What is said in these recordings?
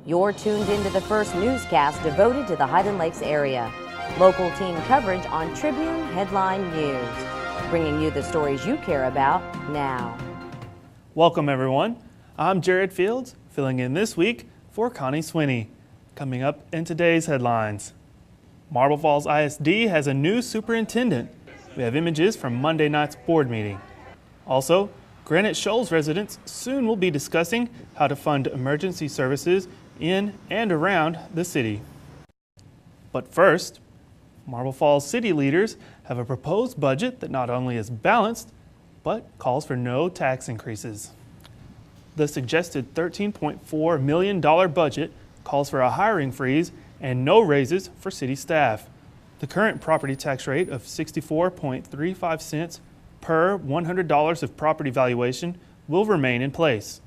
You're tuned into the first newscast devoted to the Highland Lakes area. Local team coverage on Tribune Headline News. Bringing you the stories you care about now. Welcome everyone. I'm Jared Fields, filling in this week for Connie Swinney. Coming up in today's headlines. Marble Falls ISD has a new superintendent. We have images from Monday night's board meeting. Also, Granite Shoals residents soon will be discussing how to fund emergency services in and around the city. But first, Marble Falls city leaders have a proposed budget that not only is balanced, but calls for no tax increases. The suggested $13.4 million budget calls for a hiring freeze and no raises for city staff. The current property tax rate of 64.35 cents per $100 of property valuation will remain in place.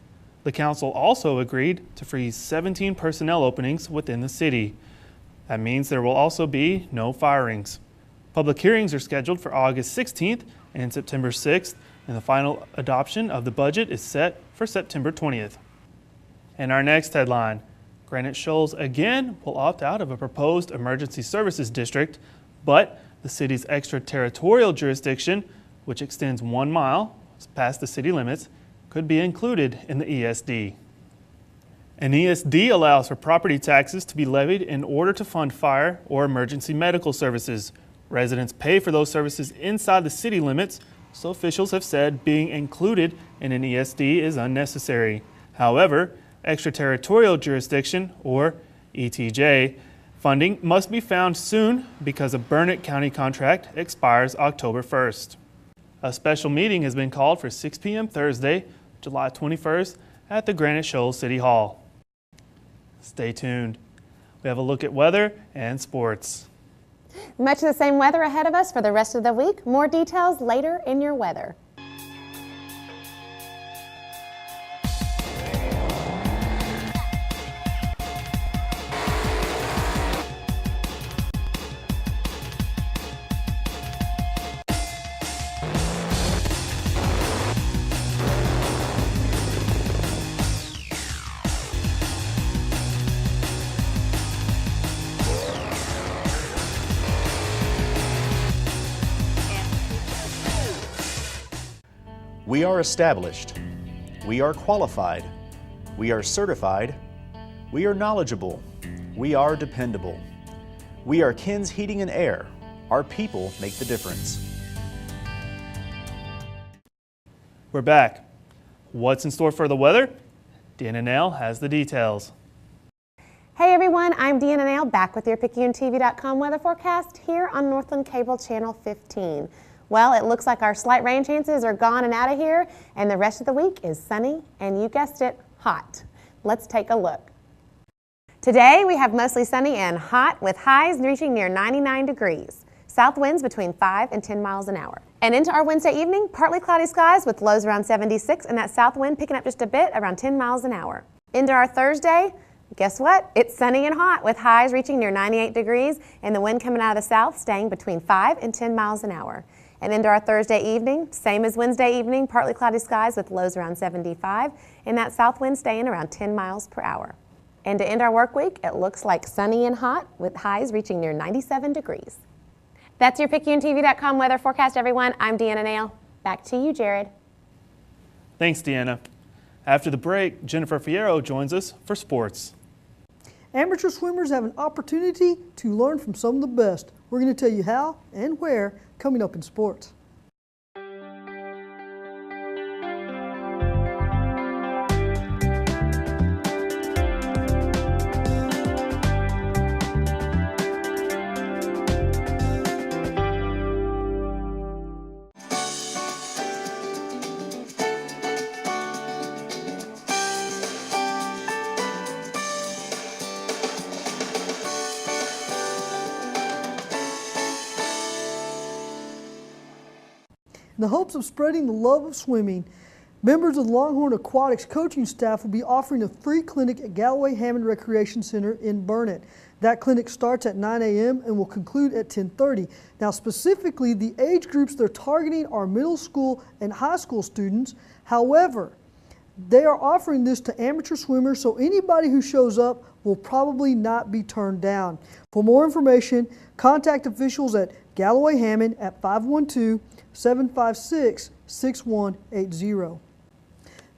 The council also agreed to freeze 17 personnel openings within the city. That means there will also be no firings. Public hearings are scheduled for August 16th and September 6th, and the final adoption of the budget is set for September 20th. And our next headline, Granite Shoals again will opt out of a proposed emergency services district, but the city's extraterritorial jurisdiction, which extends 1 mile past the city limits, could be included in the ESD. An ESD allows for property taxes to be levied in order to fund fire or emergency medical services. Residents pay for those services inside the city limits, so officials have said being included in an ESD is unnecessary. However, extraterritorial jurisdiction, or ETJ, funding must be found soon because a Burnett County contract expires October 1st. A special meeting has been called for 6 p.m. Thursday, July 21st at the Granite Shoals City Hall. Stay tuned. We have a look at weather and sports. Much of the same weather ahead of us for the rest of the week. More details later in your weather. We are established. We are qualified. We are certified. We are knowledgeable. We are dependable. We are Ken's Heating and Air. Our people make the difference. We're back. What's in store for the weather? Deanna Nail has the details. Hey everyone, I'm Deanna Nail back with your PicayuneTV.com weather forecast here on Northland Cable Channel 15. Well, it looks like our slight rain chances are gone and out of here, and the rest of the week is sunny and, you guessed it, hot. Let's take a look. Today we have mostly sunny and hot with highs reaching near 99 degrees. South winds between 5 and 10 miles an hour. And into our Wednesday evening, partly cloudy skies with lows around 76 and that south wind picking up just a bit around 10 miles an hour. Into our Thursday, guess what? It's sunny and hot with highs reaching near 98 degrees and the wind coming out of the south staying between 5 and 10 miles an hour. And into our Thursday evening, same as Wednesday evening, partly cloudy skies with lows around 75 and that south wind staying around 10 miles per hour. And to end our work week, it looks like sunny and hot with highs reaching near 97 degrees. That's your PicayuneTV.com weather forecast, everyone. I'm Deanna Nail. Back to you, Jared. Thanks, Deanna. After the break, Jennifer Fierro joins us for sports. Amateur swimmers have an opportunity to learn from some of the best. We're going to tell you how and where coming up in sports. In the hopes of spreading the love of swimming, members of the Longhorn Aquatics coaching staff will be offering a free clinic at Galloway Hammond Recreation Center in Burnett. That clinic starts at 9 a.m. and will conclude at 10:30. Now, specifically, the age groups they're targeting are middle school and high school students. However, They are offering this to amateur swimmers, so anybody who shows up will probably not be turned down. For more information, contact officials at Galloway Hammond at 512-756-6180.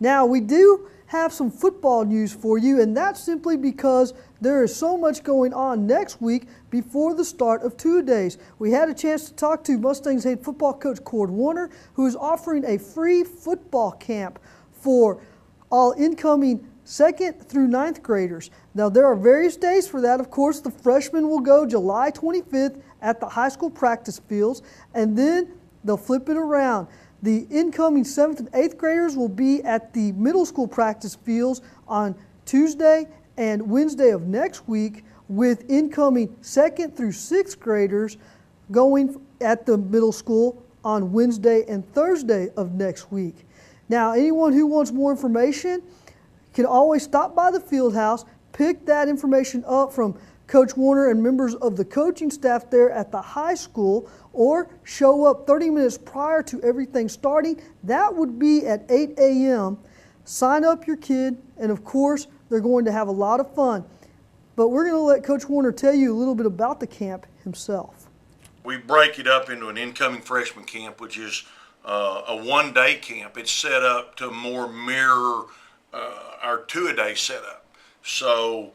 Now, we do have some football news for you, and that's simply because there is so much going on next week before the start of two-a-days. We had a chance to talk to Mustangs head football coach Cord Warner, who is offering a free football camp for all incoming 2nd through 9th graders. Now, there are various days for that. Of course, the freshmen will go July 25th at the high school practice fields, and then they'll flip it around. The incoming 7th and 8th graders will be at the middle school practice fields on Tuesday and Wednesday of next week, with incoming 2nd through 6th graders going at the middle school on Wednesday and Thursday of next week. Now, anyone who wants more information can always stop by the field house, pick that information up from Coach Warner and members of the coaching staff there at the high school, or show up 30 minutes prior to everything starting. That would be at 8 a.m. Sign up your kid, and of course, they're going to have a lot of fun. But we're going to let Coach Warner tell you a little bit about the camp himself. We break it up into an incoming freshman camp, which is a one-day camp. It's set up to more mirror our two-a-day setup. So,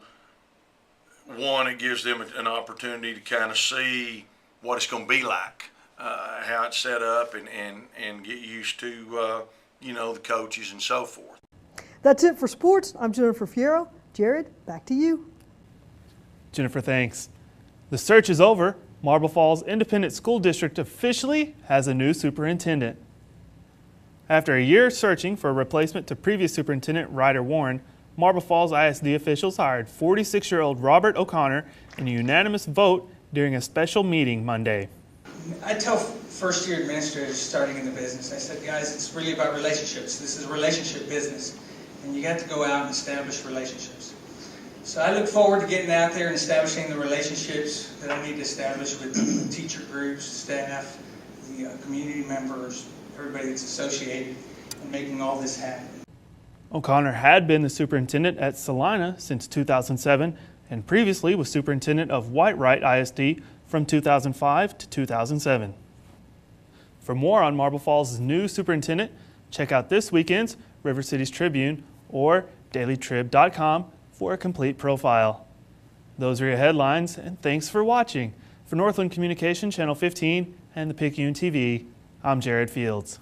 one, it gives them an opportunity to kind of see what it's going to be like, how it's set up, and get used to, the coaches and so forth. That's it for sports. I'm Jennifer Fierro. Jared, back to you. Jennifer, thanks. The search is over. Marble Falls Independent School District officially has a new superintendent. After a year searching for a replacement to previous superintendent Ryder Warren, Marble Falls ISD officials hired 46-year-old Robert O'Connor in a unanimous vote during a special meeting Monday. I tell first-year administrators starting in the business, I said, guys, it's really about relationships. This is a relationship business, and you got to go out and establish relationships. So I look forward to getting out there and establishing the relationships that I need to establish with teacher groups, staff, the community members, everybody that's associated, and making all this happen. O'Connor had been the superintendent at Salina since 2007 and previously was superintendent of Whitewright ISD from 2005 to 2007. For more on Marble Falls' new superintendent, check out this weekend's River Cities Tribune or dailytrib.com for a complete profile. Those are your headlines, and thanks for watching. For Northland Communication Channel 15 and the Picayune TV, I'm Jared Fields.